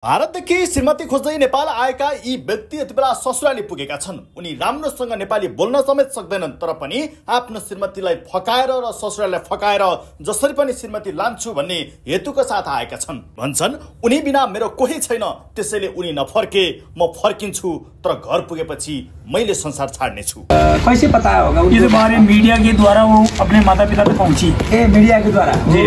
भारतदेखि श्रीमती खोज्दै नेपाल आएका यी व्यक्ति यति बेला ससुराली पुगेका छन्। उनी राम्रोसँग नेपाली बोल्न समेत सक्दैनन्, तर पनि आफ्नो श्रीमतीलाई फकाएर र ससुरालीलाई फकाएर जसरी पनि श्रीमती लान्छु भन्ने हेतुको साथ आएका छन्। भन्छन् उनी बिना मेरो कोही छैन, त्यसैले उनी नफर्के म फर्किन्छु, तर घर पुगेपछि मैले संसार छाड्ने छु। कैसे पता होगा इस बारे मीडिया के द्वारा वो अपने माता पिता तक पहुंची। मीडिया के द्वारा जी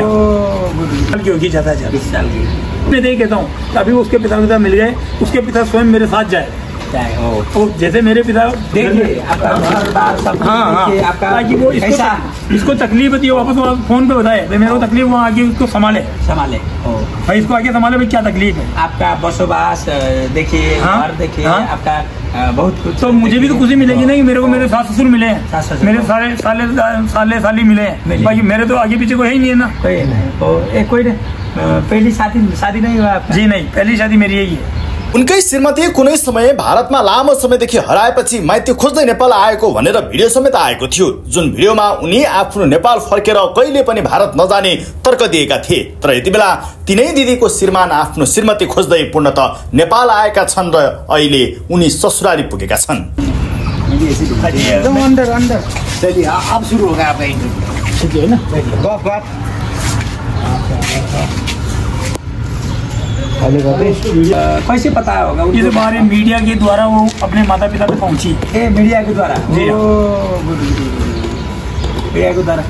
की होगी ज्यादा 20 साल की। मैं नहीं कहता हूँ अभी उसके पिता मिल गए, उसके पिता स्वयं मेरे साथ जाए तो जैसे मेरे पिता देखिए आपका ताकि वो इसको तकलीफ थी, वापस फोन पे बताए भाई मेरे को तकलीफ, वहाँ आगे उसको संभाले भाई, इसको आगे संभाले भाई क्या तकलीफ है। आपका बसोबास देखिए, घर देखिए, आपका बहुत कुछ। तो मुझे भी तो खुशी मिलेगी नहीं, मेरे को मेरे सास ससुर मिले हैं, मेरे साले साली मिले हैं, बाकी मेरे तो आगे पीछे कोई है ही नहीं है ना। कोई पहली शादी नहीं हुआ आपका? जी नहीं, पहली शादी मेरी यही है। उनकै श्रीमती कुनै समय भारतमा लामो समयदेखि हराएपछि माइती खोज्दै नेपाल आएको भनेर भिडियो समेत आएको थियो, जुन भिडियोमा उनी आफ्नो नेपाल फर्केर कहिले पनि भारत नजाने तर्क दिएका थिए। तर यति बेला तिनै दिदीको श्रीमान आफ्नो श्रीमती खोज्दै पूर्णतः नेपाल आएका छन् र अहिले उनी ससुराली पुगेका छन्। अब सुरु होगा आपका इंटरव्यू, है ना? कैसे पता होगा इस बारे मीडिया के द्वारा वो अपने माता पिता तक पहुंची। मीडिया के द्वारा जी मीडिया के द्वारा।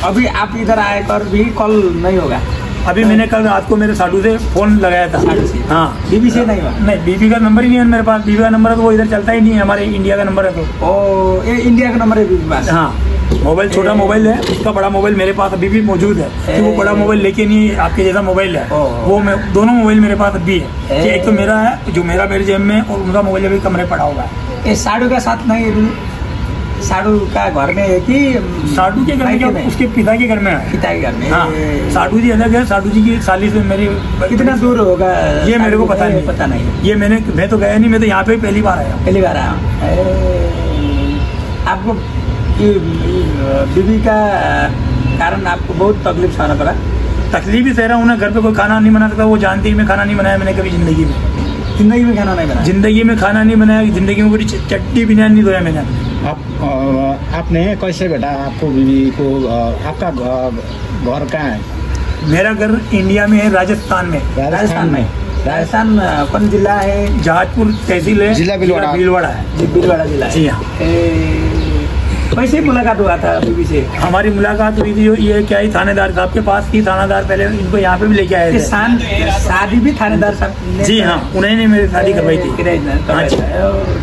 अभी आप इधर आए कर भी कॉल नहीं होगा? अभी मैंने कल रात को मेरे साडू से फोन लगाया था। हाँ, बीबी से नहीं हुआ? नहीं, बीबी का नंबर ही नहीं है मेरे पास। बीबी का नंबर है तो वो इधर चलता ही नहीं है, हमारे इंडिया का नंबर है तो। ये इंडिया का नंबर है बीबी पास? हाँ, मोबाइल छोटा मोबाइल है, उसका बड़ा मोबाइल मेरे पास अभी भी मौजूद है। कि वो बड़ा मोबाइल लेके नहीं, आपके जैसा मोबाइल है वो, मैं दोनों मोबाइल मेरे पास अभी है। कि एक तो मेरा है जो मेरे जेब में, और उनका मोबाइल अभी कमरे पड़ा हुआ है। ये साडू का साथ नहीं, साडू का घर में है कि साडू के घर में? उसके पिता के घर में है। पिता के घर में? हाँ, साडू जी अलग है। साडू जी की साली से मेरी कितना दूर होगा ये मेरे को पता नहीं। ये मैं तो गया नहीं, मैं तो यहाँ पे पहली बार आया। आपको बीवी का कारण आपको बहुत तकलीफ सहना पड़ा? तकलीफ ही सह रहा हूँ ना, घर पे कोई खाना नहीं बना सकता। वो जानती है मैं खाना नहीं बनाया मैंने कभी जिंदगी में। जिंदगी में खाना नहीं बनाया? जिंदगी में खाना नहीं बनाया, जिंदगी में पूरी चट्टी भी नहीं धोया मैंने। आपने कैसे बेटा आपको बीवी को, आपका घर कहाँ है? मेरा घर इंडिया में है, राजस्थान में। राजस्थान कौन जिला है? जहाजपुर तहसील है, जिला भीलवाड़ा है। भीलवाड़ा जिला? जी हाँ। कैसे मुलाकात हुआ था बीवी से? हमारी मुलाकात हुई थी ये क्या ही थानेदार साहब के पास की। थानेदार पहले इनको यहाँ पे भी लेके आए थे। शादी भी थानेदार साहब? जी हाँ, उन्होंने मेरी शादी करवाई थी।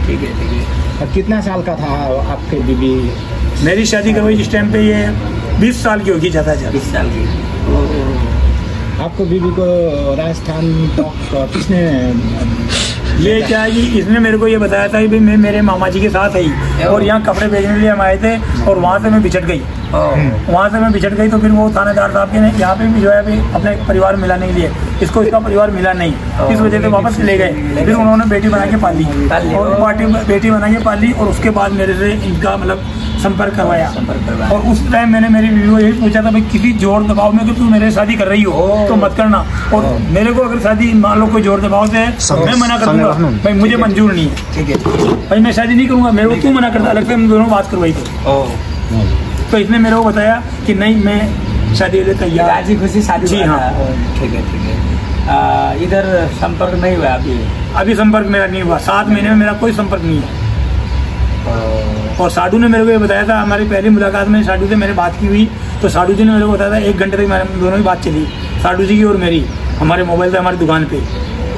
ठीक है। कितना साल का था आपके बीवी? मेरी शादी करवाई जिस टाइम पे ये 20 साल की होगी, ज्यादा 20 साल की। आपको बीवी को राजस्थान तक किसने? ये क्या है कि इसने मेरे को ये बताया था कि मैं मेरे मामा जी के साथ आई और यहाँ कपड़े बेचने के लिए हम आए थे, और वहाँ से मैं बिछड़ गई। तो फिर वो थानेदार साहब के ने यहाँ पे भी जो है अपने परिवार मिलाने के लिए, इसको इसका परिवार मिला नहीं, इस वजह से वापस ले गए। फिर उन्होंने बेटी बना के पाली, और बेटी बना के पाली, और उसके बाद मेरे से इनका मतलब संपर्क करवाया। और उस टाइम मैंने मेरी बीवी को यही पूछा था भाई किसी जोर दबाव में कि तू मेरे शादी कर रही हो तो मत करना, और मेरे को अगर शादी मान लो कोई जोर दबाव से मैं मना कर दूंगा भाई, मुझे मंजूर नहीं है, ठीक है भाई मैं शादी नहीं करूंगा, मेरे को क्यों मना करता। अलग से हम दोनों बात करवाई थी। तो इसने मेरे को बताया कि नहीं मैं शादी के लिए तैयार, राजी खुशी शादी। जी हाँ, ठीक है। इधर संपर्क नहीं हुआ अभी संपर्क मेरा नहीं हुआ। 7 महीने में मेरा कोई संपर्क नहीं है। और साडू ने मेरे को ये बताया था, हमारी पहली मुलाकात में साडू से मेरी बात की हुई, तो साडू जी ने मेरे को बताया था 1 घंटे तक हमारे दोनों की बात चली, साडू जी की और मेरी, हमारे मोबाइल पे हमारी दुकान पे।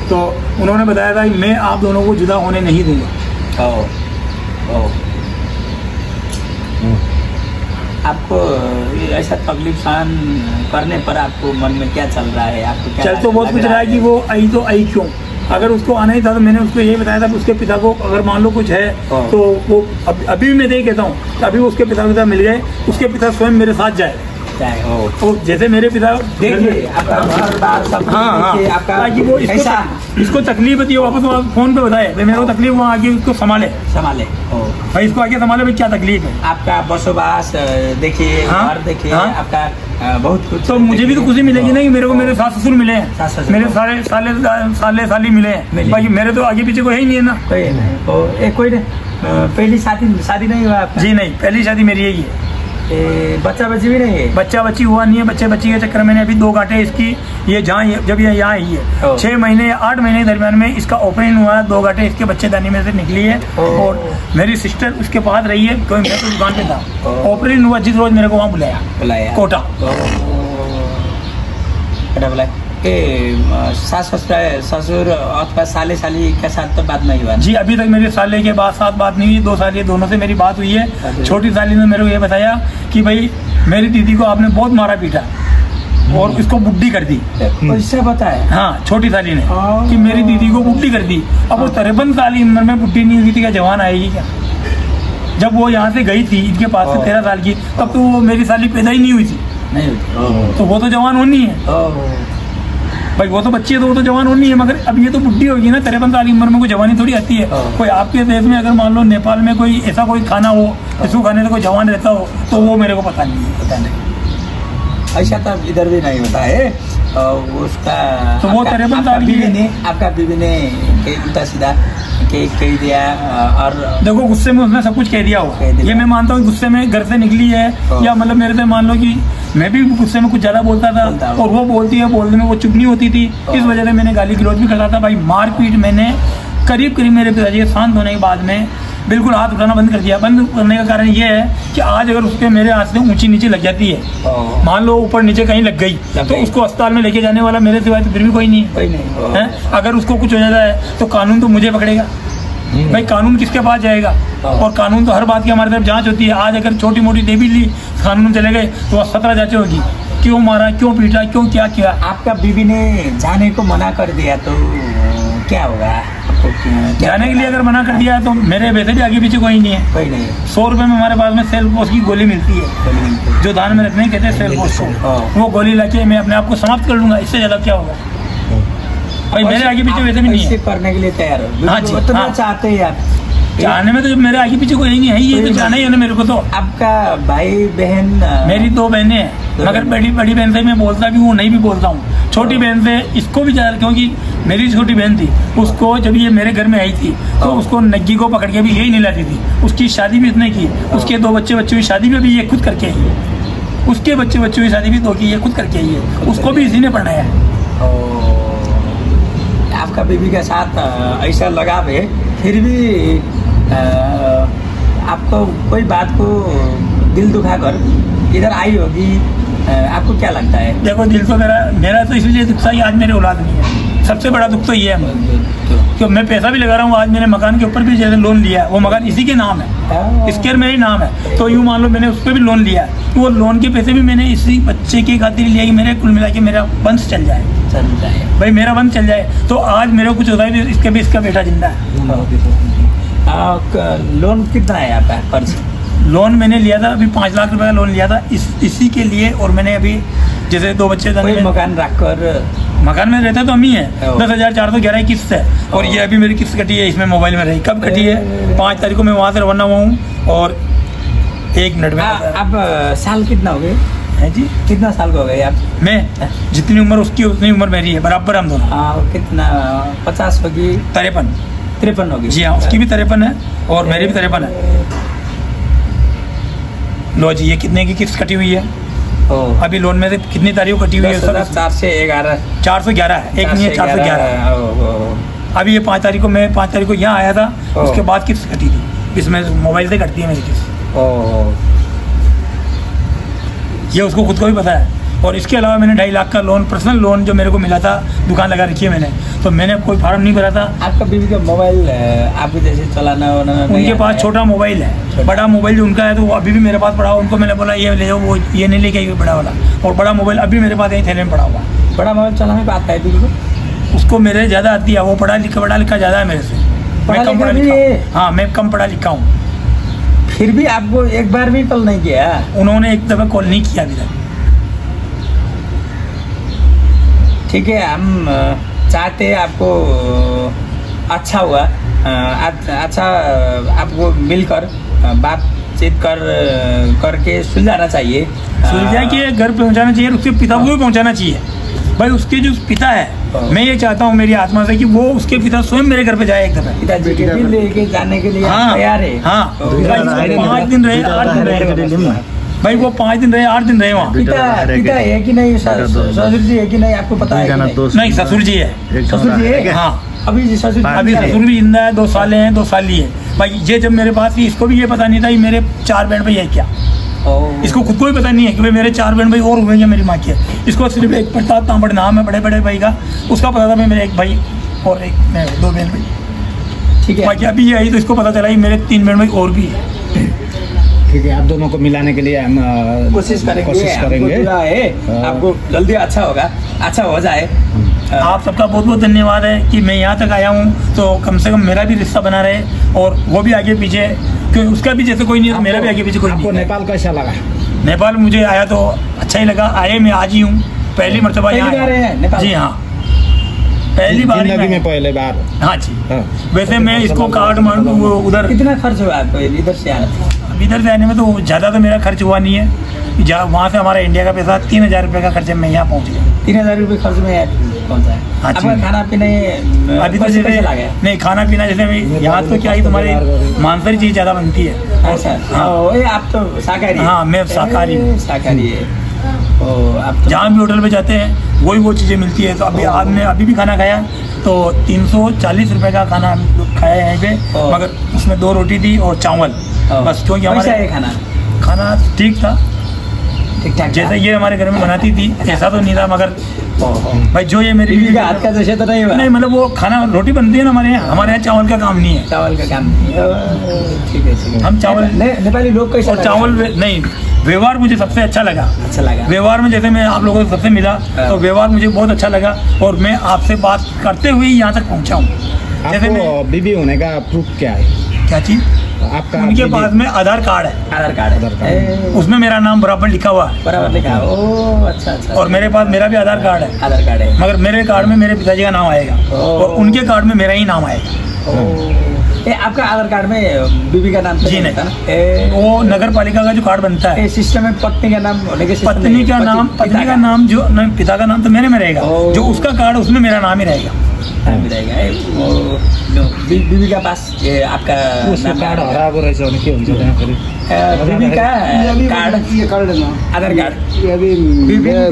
तो उन्होंने बताया था कि मैं आप दोनों को जुदा होने नहीं दूंगा। आपको ऐसा तकलीफ सहन करने पर आपको मन में क्या चल रहा है? आपको क्या चल तो बहुत कुछ रहा है कि वो आई तो आई क्यों? अगर उसको आना ही था तो मैंने उसको यही बताया था कि उसके पिता को अगर मान लो कुछ है तो वो अभी भी मैं यही कहता हूँ, अभी उसके पिता मिल गए, उसके पिता स्वयं मेरे साथ जाए। तो जैसे मेरे पिता देखिए आपका घर बार सब। हाँ, ताकि वो इसको तकलीफ थी, वापस फोन पे बताए मेरे को तकलीफ, वहाँ आके उसको संभाले। भाई इसको आगे संभाले भाई, क्या तकलीफ है आपका बसोबास देखिए, हाँ? घर देखिए, हाँ? आपका बहुत कुछ। तो मुझे भी तो खुशी मिलेगी ना कि मेरे को मेरे सास ससुर मिले हैं, सास ससुर। मेरे साले साली मिले हैं। भाई मेरे तो आगे पीछे कोई है ही नहीं है ना। कोई नहीं, कोई नहीं। पहली शादी नहीं हुआ आपका? जी नहीं, पहली शादी मेरी यही है। बच्चा बच्ची भी नहीं है? बच्चा बच्ची हुआ नहीं है। बच्चे बच्ची के चक्कर में अभी 2 गांठें इसकी, ये जब ये यहाँ आई है 6 महीने या 8 महीने के दरमियान में इसका ऑपरेशन हुआ है। 2 गांठें इसके बच्चेदानी में से निकली है और मेरी सिस्टर उसके पास रही है, क्योंकि मैं तो दुकान पे था। ऑपरेशन हुआ जिस रोज मेरे को वहाँ बुलाया कोटा। सास ससुर अथवा साले साली के साथ तो बात नहीं हुआ? जी अभी तक मेरे साले के बाद साथ बात नहीं हुई। 2 साल दोनों से मेरी बात हुई है। छोटी साली ने मेरे को ये बताया कि भाई मेरी दीदी को आपने बहुत मारा पीटा और इसको बुड्ढी कर दी। इससे बताया? हाँ, छोटी साली ने कि मेरी दीदी को बुड्ढी कर दी। अब वो 53 साल की उम्र में बुड्ढी नहीं हुई थी, क्या जवान आएगी क्या? जब वो यहाँ से गई थी इनके पास से 13 साल की, तब तो वो मेरी साली पैदा ही नहीं हुई थी। नहीं हुई तो वो तो जवान होनी है भाई, वो तो बच्ची है तो वो तो जवान होनी है। मगर अब ये तो बुढ़ी होगी ना, 53 साल की उम्र में कोई जवानी थोड़ी आती है। कोई आपके देश में अगर मान लो नेपाल में कोई ऐसा कोई खाना हो जिसको खाने से कोई जवान रहता हो, तो वो मेरे को पता नहीं है। पता नहीं, ऐसा तो इधर भी नहीं होता है। उसका तो वो 53 साल की है। आपका बीवी ने उल्टा सीधा कह दिया और देखो गुस्से में उसने सब कुछ कह दिया हो, ये मैं मानता हूँ गुस्से में घर से निकली है, या मतलब मेरे से मान लो कि मैं भी गुस्से में कुछ ज्यादा बोलता था और वो बोलती है, बोलने में वो चुप नहीं होती थी। इस वजह से मैंने गाली गलौज भी करता था। भाई मारपीट मैंने करीब मेरे पिताजी शांत होने के बाद में बिल्कुल हाथ उठाना बंद कर दिया। बंद करने का कारण ये है कि आज अगर उसके मेरे हाथ से ऊंची नीचे लग जाती है, मान लो ऊपर नीचे कहीं लग गई, तो उसको अस्पताल में लेके जाने वाला मेरे सिवाय तो फिर भी कोई नहीं है। अगर उसको कुछ हो जाता है तो कानून तो मुझे पकड़ेगा। भाई कानून किसके पास जाएगा? और कानून तो हर बात की हमारी तरफ जांच होती है। आज अगर छोटी मोटी दे भी ली कानून चले गए तो वह 17 जांचें होगी, क्यों मारा, क्यों पीटा, क्यों क्या किया। आपका बीवी ने जाने को मना कर दिया तो क्या होगा? जाने के लिए अगर मना कर दिया तो मेरे वैसे भी आगे पीछे कोई नहीं है। कोई नहीं। 100 रुपए में हमारे पास में सेल्फोस की गोली मिलती है, जो दान में रखने कहते हैं सेल्फोस को। वो गोली लाके मैं अपने आप को समाप्त कर लूंगा, इससे ज्यादा क्या होगा? भाई मेरे आगे पीछे वैसे भी नहीं है। करने के लिए तैयार हो? हाँ जी, तो चाहते हैं आप? जाने में तो जब मेरे आगे पीछे कोई नहीं है, ये तो जाना ही है ना मेरे को। तो आपका भाई बहन? मेरी 2 बहनें हैं, मगर बड़ी बहन से मैं बोलता भी हूँ, नहीं भी बोलता हूँ। छोटी बहन से इसको भी ज्यादा, क्योंकि मेरी छोटी बहन थी, उसको जब ये मेरे घर में आई थी तो उसको नग्गी को पकड़ के भी यही नहलाती थी। उसकी शादी भी इसने की, उसके 2 बच्चों की शादी भी अभी ये खुद करके आई है। उसके बच्चों की शादी भी 2 की ये खुद करके आई है, उसको भी इसी ने पढ़ाया है। आपका बीवी के साथ ऐसा लगाव है, फिर भी आपको कोई बात को दिल दुखा कर इधर आई होगी, आपको क्या लगता है? देखो दिल तो मेरा तो इसलिए दुखता ही आज मेरे औलाद नहीं है। सबसे बड़ा दुख तो ये है कि मैं पैसा भी लगा रहा हूँ। आज मैंने मकान के ऊपर भी जैसे लोन लिया, वो मकान इसी के नाम है, इसके मेरे नाम है। तो यूँ मान लो मैंने उस पर भी लोन लिया, तो वो लोन के पैसे भी मैंने इसी बच्चे की खातिर लिया कि मेरे कुल मिला के मेरा वंश चल जाए। भाई मेरा वंश चल जाए तो आज मेरे को कुछ होता है इसके भी इसका बेटा जिंदा है। लोन कितना है आपका कर्ज? लोन मैंने लिया था अभी 5 लाख रुपए का लोन लिया था इसी के लिए। और मैंने अभी जैसे 2 बच्चे मकान रखकर, मकान में रहता तो हम ही है। 10,411 की किस्त है और ये अभी मेरी किस्त कटी है, इसमें मोबाइल में रही। कब कटी है? 5 तारीख को मैं वहाँ से रवाना हुआ हूँ और 1 मिनट में। अब साल कितना हो गए है जी? कितना साल को हो गए आप? मैं जितनी उम्र उसकी उतनी उम्र मेरी है, बराबर हम दोनों। कितना? 50 होगी? 53 होगी। जी हाँ, उसकी भी 53 है और मेरी भी 53 है। लो जी, ये कितने की किस्त कटी हुई है? अभी लोन में से कितनी तारीख को कटी हुई है? 411 है, एक नहीं है, 411। अभी ये 5 तारीख को मैं 5 तारीख को यहाँ आया था, उसके बाद किस्त कटी थी। इसमें मोबाइल से कटती है मेरी किस्त। ये उसको खुद को भी पता है। और इसके अलावा मैंने 2.5 लाख का लोन, पर्सनल लोन जो मेरे को मिला था, दुकान लगा रखी है मैंने, तो मैंने कोई फार्म नहीं भरा था। आपका बीवी का मोबाइल आपको जैसे चलाना उनके पास छोटा मोबाइल है, बड़ा मोबाइल जो उनका है तो वो अभी भी मेरे पास पड़ा हुआ। उनको मैंने बोला ये ले जाओ, वो ये नहीं लेके आई बड़ा वाला। और बड़ा मोबाइल अभी मेरे पास यहीं थैले में पड़ा हुआ। बड़ा मोबाइल चलाने पर आता है बीवी को? उसको मेरे ज़्यादा आती है, वो पढ़ा लिखा ज़्यादा है मेरे से। मैं कम पढ़ा लिखा, हाँ मैं कम पढ़ा लिखा हूँ। फिर भी आपको एक बार भी कॉल नहीं किया? उन्होंने एक दफ़ा कॉल नहीं किया अभी तक। ठीक है, हम चाहते हैं आपको अच्छा हुआ। अच्छा आपको मिलकर बातचीत करके सुलझाना चाहिए। सुलझा के घर पहुंचाना चाहिए, उसके पिता को भी पहुंचाना चाहिए। भाई उसके जो पिता है, मैं ये चाहता हूँ मेरी आत्मा से कि वो उसके पिता स्वयं मेरे घर पे जाए एक दफा। पिताजी के भी लेके जाने के लिए तैयार है। हाँ 5 दिन रहे, 8 दिन रहे भाई, वो 5 दिन रहे, 8 दिन रहे वहाँ। पिता है कि नहीं, ससुर जी है कि नहीं, आपको पता है? नहीं, ससुर जी है। ससुर जी है? हाँ, अभी ससुर भी जिंदा है, 2 साल हैं, 2 साल लिए। भाई ये जब मेरे पास थी, इसको भी ये पता नहीं था कि मेरे 4 बहन भाई है क्या। इसको खुद को भी पता नहीं है कि भाई मेरे 4 बहन भाई और हुए हैं मेरी माँ के। इसको सिर्फ एक प्रताप तांबड़ नाम है बड़े बड़े भाई का, उसका पता था मैं मेरे एक भाई और एक मैं 2 बहन भाई। ठीक है, बाकी अभी ये आई तो इसको पता चला कि मेरे 3 बहन भाई और भी है। ठीक है, आप दोनों को मिलाने के लिए हम कोशिश करेंगे। आपको जल्दी अच्छा होगा, अच्छा हो जाए। आप सबका बहुत बहुत धन्यवाद है कि मैं यहाँ तक आया हूँ, तो कम से कम मेरा भी रिश्ता बना रहे और वो भी आगे पीछे, क्योंकि उसका भी जैसे कोई नहीं है, मेरा भी आगे पीछे कोई नहीं। आपको नेपाल कैसा लगा? नेपाल मुझे आया तो अच्छा ही लगा। आए मैं आज ही हूँ, पहली मरतबा यहाँ नेपाल। जी हाँ, पहली बार में पहले बार। हाँ जी। वैसे मैं इसको काठमांडू उधर कितना खर्च हुआ आपको इधर से आने? इधर से आने में तो ज़्यादा तो मेरा खर्च हुआ नहीं है। जहाँ वहाँ से हमारा इंडिया का पैसा 3000 रुपये का खर्च है, मैं यहाँ पहुँच गया। 3000 रुपये खर्च में पहुँचा है। आपका खाना पीना अभी तो जैसे नहीं, खाना पीना जैसे यहाँ तो क्या ही तुम्हारी मांसाहारी चीज़ ज़्यादा बनती है। अच्छा, आप तो शाकाहारी? हाँ, मैं शाकाहारी हूँ। शाकाहारी है। जहाँ भी होटल पे जाते हैं वही वो चीज़ें मिलती है। तो अभी आपने अभी भी खाना खाया तो 340 रुपये का खाना हम खाया है यहीं पे, मगर उसमें 2 रोटी थी और चावल बस। क्योंकि हमारे खाना ठीक था, ठीक ठाक जैसे ये हमारे घर में बनाती थी ऐसा तो नहीं था, मगर भाई जो ये मेरी बीवी का हाथ का जैसे तो नहीं हुआ। नहीं, मतलब वो खाना रोटी बनती है ना हमारे यहाँ चावल का काम नहीं है। चावल का काम नहीं है, ठीक है। हम चावल नेपाली लोग कैसे चावल नहीं, व्यवहार मुझे सबसे अच्छा लगा। व्यवहार में जैसे मैं आप लोगों से सबसे मिला तो व्यवहार मुझे बहुत अच्छा लगा और मैं आपसे बात करते हुए यहाँ तक पहुँचा हूँ। जैसे बीवी होने का प्रूफ क्या है? क्या चीज़? आपका उनके पास में आधार कार्ड है। आधार कार्ड उसमें मेरा नाम बराबर लिखा हुआ है। बराबर लिखा है। ओह अच्छा। और मेरे पास मेरा भी आधार कार्ड है। आधार कार्ड है, मगर मेरे कार्ड में मेरे पिताजी का नाम आएगा और उनके कार्ड में मेरा ही नाम आएगा। आपका आधार कार्ड में बीवी का नाम जी नहीं, वो नगर पालिका का जो कार्ड बनता है सिस्टम में पत्नी का नाम होने के पत्नी का नाम जो पिता का नाम तो मेरे में रहेगा, जो उसका कार्ड उसमें मेरा नाम ही रहेगा। बीवी का पास आपका कार्ड हराएको रहेछ भने के हुन्छ त्यहाँ फेरि? बीवी का कार्ड, आधार कार्ड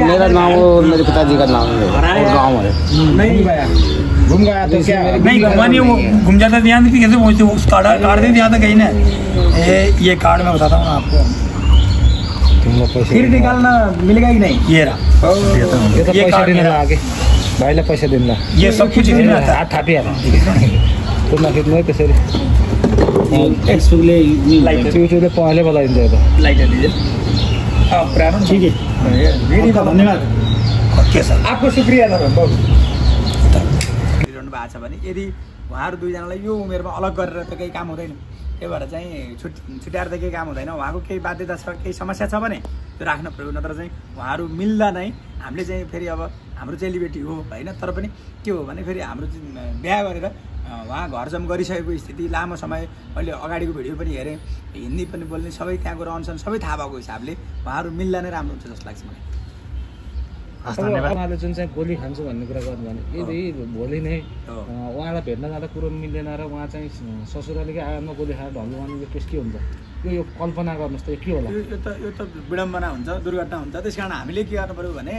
मेरा नाम और मेरे पिताजी का नाम है, गाँव है। नहीं घूम गया तो क्या? नहीं घुमा नहीं, वो घूम जाता था यहाँ से, कैसे पहुँचते उस कार्ड से यहाँ तक गई ना। ये कार्ड मैं बताता हूँ ना आपको, फिर निकालना मिलेगा कि नहीं? ये रहा, ये पैसा दिन आगे भाइलाई पैसा दिनु। ये सब कुछ इसी में आता है। हात थापिहाल्नु त्यो नखिच्नु है त्यसरी। युट्युबले पहले बोलाइदिन्छ यो त। लाइट लीजिए। ठीक है, धन्यवाद। ओके सर, आपको शुक्रिया सर बहुत। भएको छ भने यदि उहाँहरू दुईजनालाई यो उमेरमा अलग गरेर त केही काम हुँदैन, त्यही भएर चाहिँ छुट्याएर त केही काम हुँदैन। उहाँको केही बाध्यता छ, केही समस्या छ भने त्यो राख्न पऱ्यो, नत्र चाहिँ उहाँहरू मिल्दा नै हामीले चाहिँ फेरि अब हाम्रो चेलीबेटी हो होइन, तर पनि के हो भने फेरि हाम्रो बिहा गरेर उहाँ घरजम गरिसकेको स्थिति लामो समय, मैले अगाडिको भिडियो पनि हेरेँ, हिन्दी पनि बोल्ने सबै त्यहाँको रहनसहन सबै थाहा भएको हिसाबले उहाँहरू मिल्दा नै राम्रो हुन्छ जस्तो लाग्छ मलाई। उहाँले जुन चाहिँ गोली खान्छु भन्ने कुरा गर्नु भने यदि भोलि नै उहाँलाई भेट्न जाँदा कुरो मिल्दैन र उहाँ चाहिँ ससुरालीकै आगानमा गोली खाएर ढल्नु भने यो केस के हुन्छ? यो कल्पना गर्नुहोस् त, यो के होला? यो त विडम्बना हुन्छ, दुर्घटना हुन्छ। त्यस कारण हामीले के गर्नु पऱ्यो भने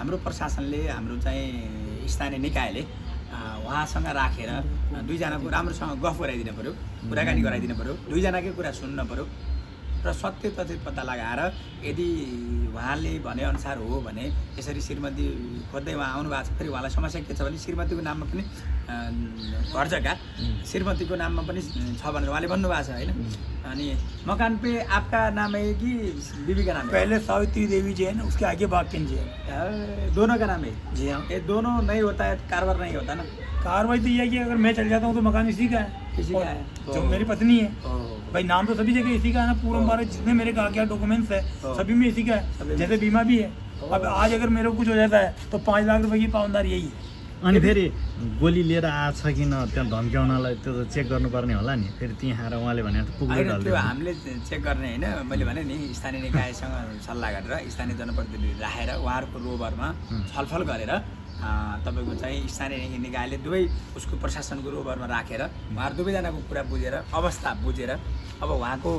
हाम्रो प्रशासनले, हाम्रो चाहिँ स्थानीय निकायले उहाँसँग राखेर दुईजनाको राम्रोसँग गफ गराइदिनु पऱ्यो, कुराकानी गराइदिनु पऱ्यो, दुईजनाकै कुरा सुन्न पऱ्यो र सत्य तथ्य पत्ता लगाएर यदि उहाँले भनेअनुसार हो भने यसरी श्रीमती खोज्दै उहाँ आउनु भएको छ। फेरि उहाँलाई समस्या के छ भने श्रीमतीको नाममा पनि घर जग्गा श्रीमतीको नाममा पनि छ भनेर उहाँले भन्नुभएको छ होइन। अनि मकान पे आपका नाम है कि बीवी का नाम है? पहले सावित्री देवी जी है ना, उसके आगे भागकिन जी है। दोनों का नाम है? जी हाँ। ये दोनों नहीं होता है, कारोबार नहीं होता ना? कार्रवाई तो ये है कि अगर मैं चल जाता हूँ तो मकान इसी का है, किसी का है जो मेरी पत्नी है। भाई नाम तो सभी जगह इसी का है ना, पूरा हमारे जितने मेरे कागजात डॉक्यूमेंट्स है सभी में इसी का है, जैसे बीमा भी है। अब आज अगर मेरे को कुछ हो जाता है तो 5 लाख रुपए की पावनदार यही है। अनि फेरि गोली लिएर आछ कि न त्यहाँ धम्क्याउनलाई त्यो त चेक गर्नुपर्ने होला नि फेरि त्यहाँ आएर उहाँले भने त्यो हामीले चेक गर्ने होइन मैले भने नि स्थानीय निकायसँग सल्लाह गरेर स्थानीय जनप्रतिनिधि राखेर उहाँहरूको रोबरमा छलफल गरेर तपाईँको चाहिँ स्थानीय निकायले दुवै उसको प्रशासनको रोबरमा राखेर उहाँहरू दुवैजनाको कुरा बुझेर अवस्था बुझेर अब उहाँको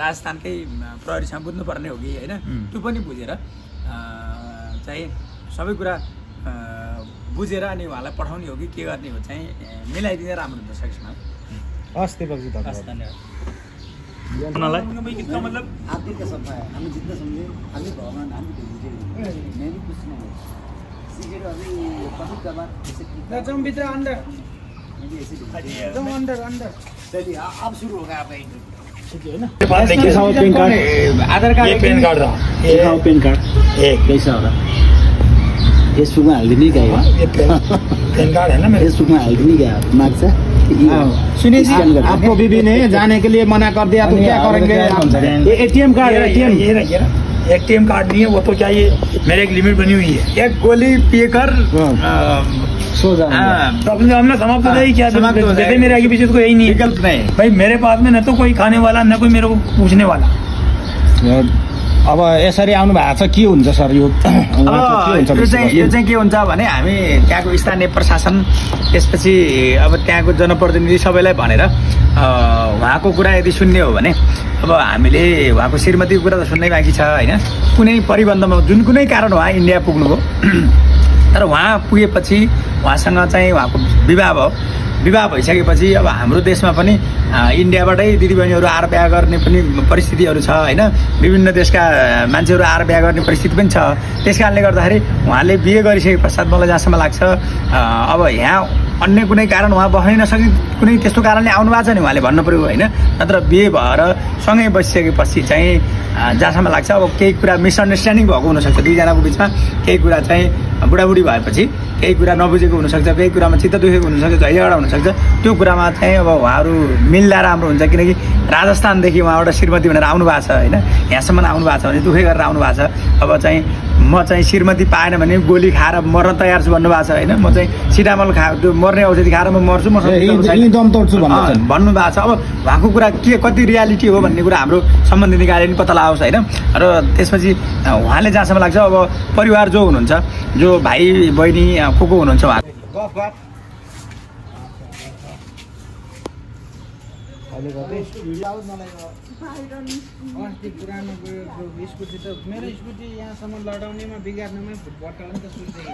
राजस्थानकै प्रहरीसँग बुझ्नुपर्ने हो कि होइन त्यो पनि बुझेर चाहिँ सबै कुरा बुझेर अनि उहाँलाई पठाउने हो कि के गर्ने हो चाहिँ मिलाइदिँदा राम्रो हुन्छ सकेसम्म। हस् दिपकजी मतलब आदि का सब है हमें जितना समझे हमें भगवान हम मैं भी कुछ नहीं सीक्रेट अभी कभी कभार जैसे जम भित्र अंदर जम अंदर अंदर चलिए अब शुरू होगा आपका interview Aadhaar card pan card pen card एक कैसा हो रहा फेसबुक में हालिदिने क्या ये पैन कार्ड है ना मेरे फेसबुक में हालिदिने क्या माग्छ सुनिए जी आपको बीबी ने जाने के लिए मना कर दिया तो क्या करेंगे? एटीएम कार्ड है, एटीएम कार्ड नहीं है वो तो क्या ये मेरे एक लिमिट बनी हुई है एक गोली पीकर सो जाएंगे प्रॉब्लम हमने समाप्त हो जाएगी क्या जैसे मेरे आगे पीछे कोई यही नहीं विकल्प नहीं भाई मेरे पास में न तो कोई खाने वाला न कोई मेरे को पूछने वाला। अब यसरी आउनु भएको छ के हुन्छ सर यो चाहिँ के हुन्छ भने हामी त्यहाँको स्थानीय प्रशासन त्यसपछि अब त्यहाँको जनप्रतिनिधि सबैलाई भनेर उहाँको कुरा यदि सुन्ने हो भने अब हामीले उहाँको श्रीमतीको कुरा त सुन्नै बाँकी छ होइन कुनै परिबन्धमा जुन कुनै कारण उहाँ इन्डिया पुग्नुभयो तर उहाँ पुगेपछि उहाँसँग चाहिँ उहाँको विवाह भइसकेपछि अब हाम्रो देशमा पनि इन्डियाबाटै दिदीबहिनीहरू आएर बिहा गर्ने पनि परिस्थितिहरू छ होइन विभिन्न देशका मान्छेहरू आएर बिहा गर्ने परिस्थिति पनि छ। त्यस कारणले गर्दाखेरि उहाँले बिहे गरिसके पश्चात मलाई जहाँसम्म लाग्छ अब यहाँ अन्य कुनै कारण उहाँ बस्नै नसके कुनै त्यस्तो कारणले आउनु भएको छ नि उहाँले भन्नु पऱ्यो होइन नत्र बिहे भएर सँगै बसिसकेपछि चाहिँ जहाँसम्म लाग्छ अब केही कुरा मिसअन्डरस्ट्यान्डिङ भएको हुनसक्छ दुईजनाको बिचमा केही कुरा चाहिँ बुढाबुढी भएपछि केही कुरा नबुझेको हुनसक्छ केही कुरामा चित्त दुखेको हुनसक्छ झैझगडा हुनसक्छ त्यो कुरामा चाहिँ अब उहाँहरू मिल्दा राम्रो हुन्छ किनकि राजस्थानदेखि उहाँबाट श्रीमती भनेर आउनु भएको छ होइन यहाँसम्म आउनु भएको छ भने दुःखै गरेर आउनु भएको छ अब चाहिँ म चाहिँ श्रीमती पाएन भने गोली खाएर मर्न तयार छु भन्नुभएको छ होइन म चाहिँ सिटामल त्यो मर्ने औषधि खाएर म मर्छु भन्नु भएको छ। अब उहाँको कुरा के कति रियालिटी हो भन्ने कुरा हाम्रो सम्बन्धित निकायले पनि पत्ता लगाओस् होइन र त्यसपछि उहाँले जहाँसम्म लाग्छ अब परिवार जो हुनुहुन्छ जो भाइ बहिनी को हुनुहुन्छ उहाँ पुरानो स्कुटी त मेरो स्कुटी यहाँसम्म लडाउनेमा बिगार्नुमै फुटबल त सोच्दै